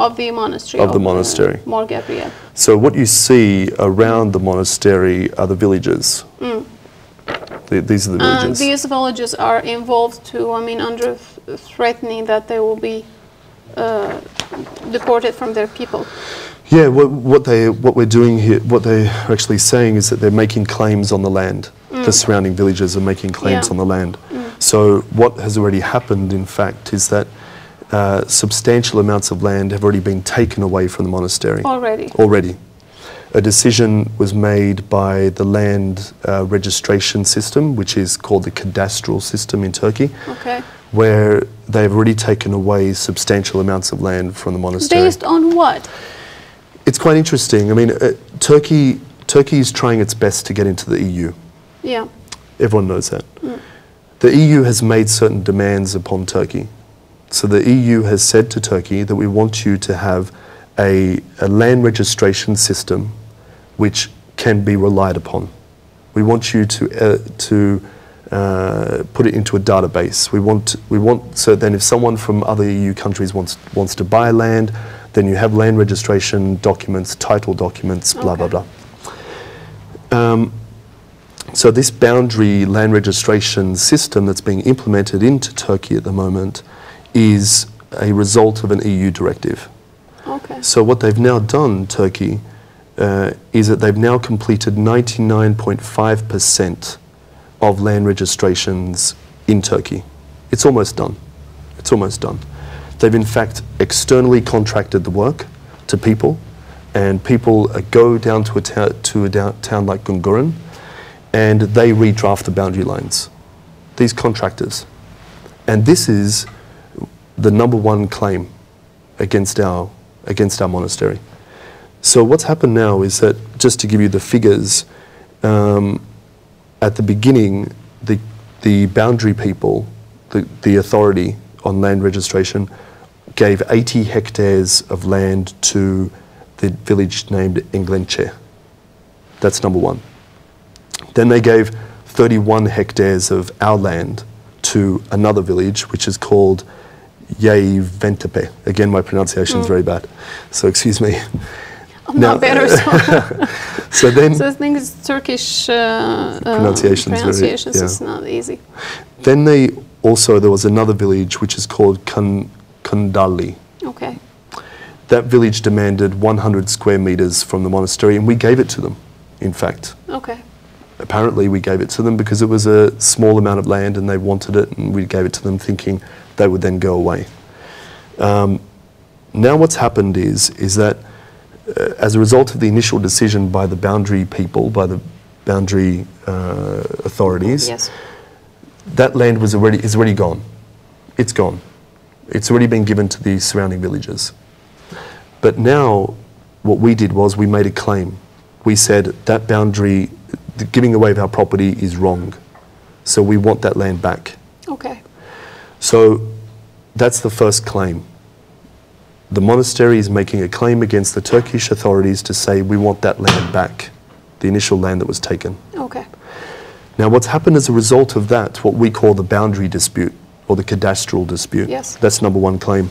of the monastery. Of the monastery. Mor Gabriel. So what you see around the monastery are the villages. These are the villages. These villages are involved too, I mean, under threatening that they will be deported from their people. Yeah, what we're doing here, what they're actually saying is that they're making claims on the land. The surrounding villages are making claims on the land. So what has already happened, in fact, is that substantial amounts of land have already been taken away from the monastery. Already. A decision was made by the land registration system, which is called the cadastral system in Turkey, where they've already taken away substantial amounts of land from the monastery. Based on what? It's quite interesting. I mean, Turkey is trying its best to get into the EU. Yeah. Everyone knows that. The EU has made certain demands upon Turkey. So the EU has said to Turkey that we want you to have a land registration system which can be relied upon. We want you to put it into a database. We want so then if someone from other EU countries wants to buy land, then you have land registration documents, title documents, blah, blah, blah. So this boundary land registration system that's being implemented into Turkey at the moment is a result of an EU directive. So what they've now done, Turkey, is that they've now completed 99.5% of land registrations in Turkey. It's almost done. It's almost done. They've in fact externally contracted the work to people, and people go down to a town like Gunguren, and they redraft the boundary lines. These contractors. And this is the #1 claim against our monastery. So what's happened now is that, just to give you the figures, at the beginning, the boundary people, the authority on land registration, gave 80 hectares of land to the village named Englenche. That's #1. Then they gave 31 hectares of our land to another village, which is called Yayventepe. Again, my pronunciation is very bad, so excuse me. I'm not better, so then... So I think it's Turkish pronunciations it's not easy. Then there was another village which is called Kundali. Okay. That village demanded 100 square meters from the monastery, and we gave it to them, in fact. Okay. Apparently we gave it to them because it was a small amount of land and they wanted it, and we gave it to them thinking they would then go away. Now what's happened is that as a result of the initial decision by the boundary people, by the boundary authorities, that land is already gone. It's gone. It's already been given to the surrounding villages. But now what we did was we made a claim. We said that boundary, the giving away of our property is wrong. So we want that land back. Okay. So that's the first claim. The monastery is making a claim against the Turkish authorities to say we want that land back, the initial land that was taken. Okay. Now what's happened as a result of that, what we call the boundary dispute or the cadastral dispute, that's #1 claim.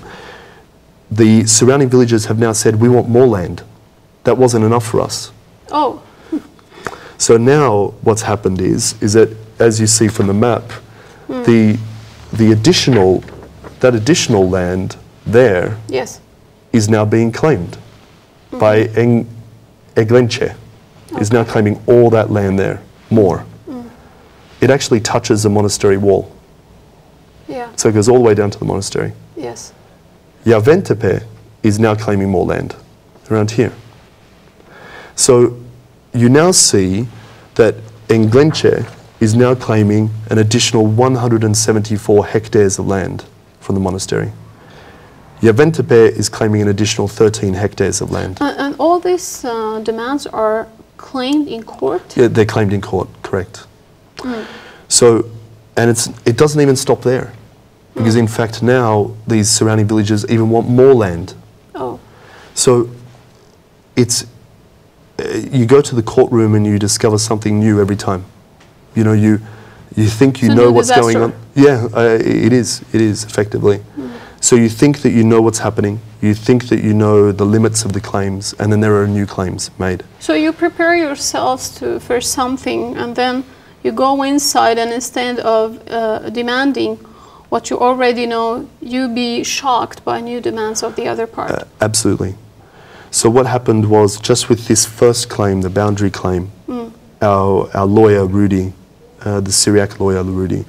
The surrounding villages have now said we want more land. That wasn't enough for us. Oh. So now what's happened is that, as you see from the map, that additional land there is now being claimed by Englenche. Is now claiming all that land there, more. It actually touches the monastery wall. So it goes all the way down to the monastery. Yayventepe is now claiming more land around here. So you now see that Englenche is now claiming an additional 174 hectares of land from the monastery. Yayventepe is claiming an additional 13 hectares of land. And all these demands are claimed in court? Yeah, they're claimed in court, correct. So, and it doesn't even stop there. Because in fact now these surrounding villages even want more land. Oh. So it's, you go to the courtroom and you discover something new every time. You know, you think you know what's going on. Yeah, it is effectively. So you think that you know what's happening, you think that you know the limits of the claims, and then there are new claims made. So you prepare yourselves for something, and then you go inside, and instead of demanding what you already know, you be shocked by new demands of the other part. Absolutely. So what happened was, just with this first claim, the boundary claim, our lawyer, Rudy, the Syriac lawyer, Rudy,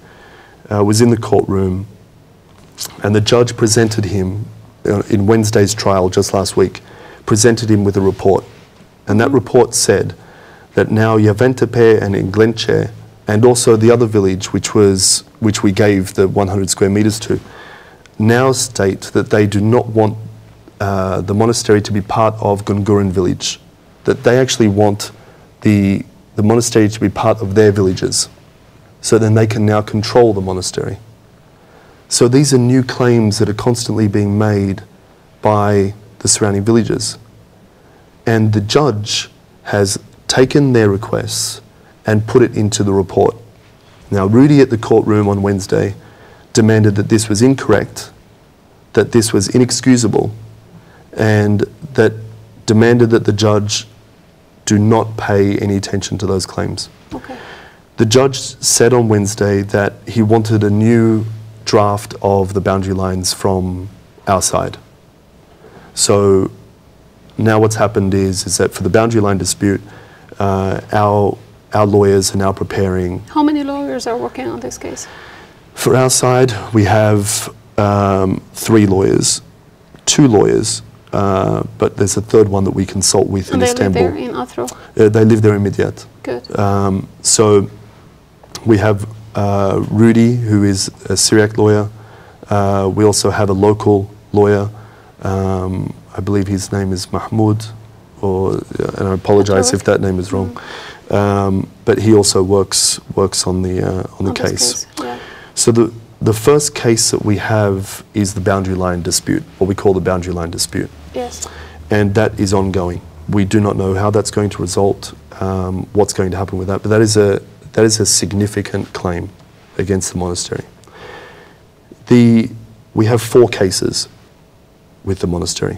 was in the courtroom, and the judge presented him, in Wednesday's trial just last week, presented him with a report. And that report said that now Yaventepe and Inglenche, and also the other village, which we gave the 100 square meters to, now state that they do not want the monastery to be part of Gungurin village, that they actually want the monastery to be part of their villages, so then they can now control the monastery. So these are new claims that are constantly being made by the surrounding villages. And the judge has taken their requests and put it into the report. Now, Rudy at the courtroom on Wednesday demanded that this was incorrect, that this was inexcusable, and that demanded that the judge do not pay any attention to those claims. Okay. The judge said on Wednesday that he wanted a new draft of the boundary lines from our side. So now what's happened is that for the boundary line dispute, our lawyers are now preparing. How many lawyers are working on this case? For our side, we have 3 lawyers, 2 lawyers, but there's a third one that we consult with in Istanbul. And they live there in Atro? They live there in Midyat. Good. So we have Rudy, who is a Syriac lawyer. We also have a local lawyer. I believe his name is Mahmoud, and I apologize if that name is wrong. But he also works on the case. Yeah. So the first case that we have is the boundary line dispute, what we call the boundary line dispute. Yes. And that is ongoing. We do not know how that's going to result, what's going to happen with that, but that is a significant claim against the monastery. We have 4 cases with the monastery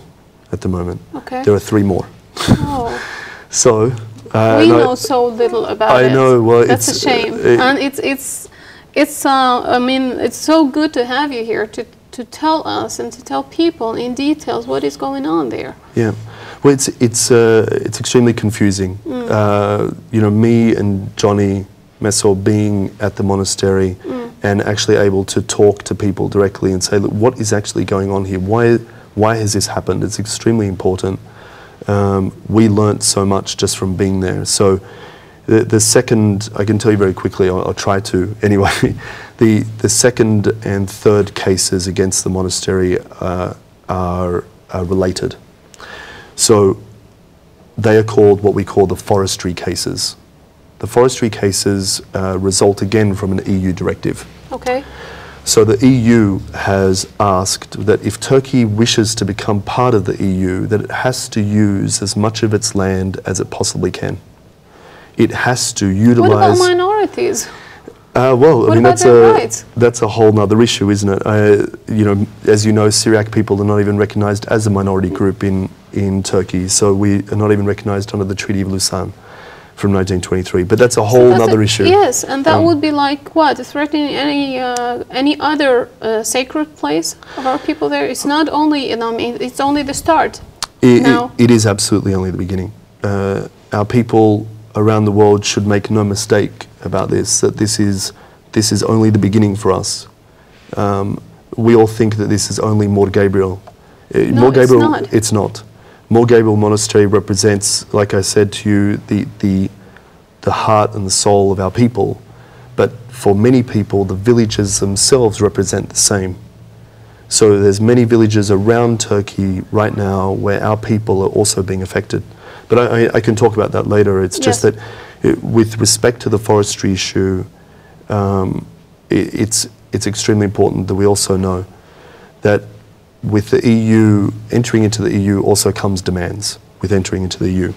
at the moment. Okay. There are 3 more. Oh. So we know so little about it. I know. Well, that's a shame, and it's. I mean, it's so good to have you here to tell us and to tell people in details what is going on there. Yeah. Well, it's extremely confusing. You know, me and Johnny Messor being at the monastery and actually able to talk to people directly and say, look, what is actually going on here? Why has this happened? It's extremely important. We learnt so much just from being there. So the second, I can tell you very quickly, I'll try to anyway, the second and third cases against the monastery are related. So they are called what we call the forestry cases. The forestry cases result again from an EU directive. Okay. So the EU has asked that if Turkey wishes to become part of the EU, that it has to use as much of its land as it possibly can. It has to utilize... What about minorities? Well, what I mean, about that's a whole nother issue, isn't it? You know, as you know, Syriac people are not even recognised as a minority group in Turkey, so we are not even recognised under the Treaty of Lausanne from 1923. But that's a whole other issue. Yes, and that would be like what, threatening any other sacred place of our people there. It's not only, I mean, it's only the start. It is absolutely only the beginning. Our people around the world should make no mistake about this, that this is only the beginning for us. We all think that this is only Mor Gabriel. No, Mor Gabriel, it's not. It's not. Mor Gabriel Monastery represents, like I said to you, the heart and the soul of our people. But for many people, the villages themselves represent the same. So there's many villages around Turkey right now where our people are also being affected. But I can talk about that later. It's just that with respect to the forestry issue, it's extremely important that we also know that with the EU, entering into the EU also comes demands with entering into the EU.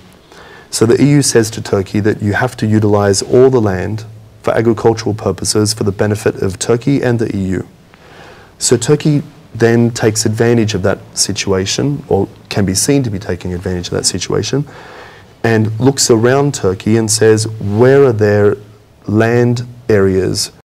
So the EU says to Turkey that you have to utilize all the land for agricultural purposes for the benefit of Turkey and the EU. So Turkey then takes advantage of that situation, or can be seen to be taking advantage of that situation, and looks around Turkey and says, where are there land areas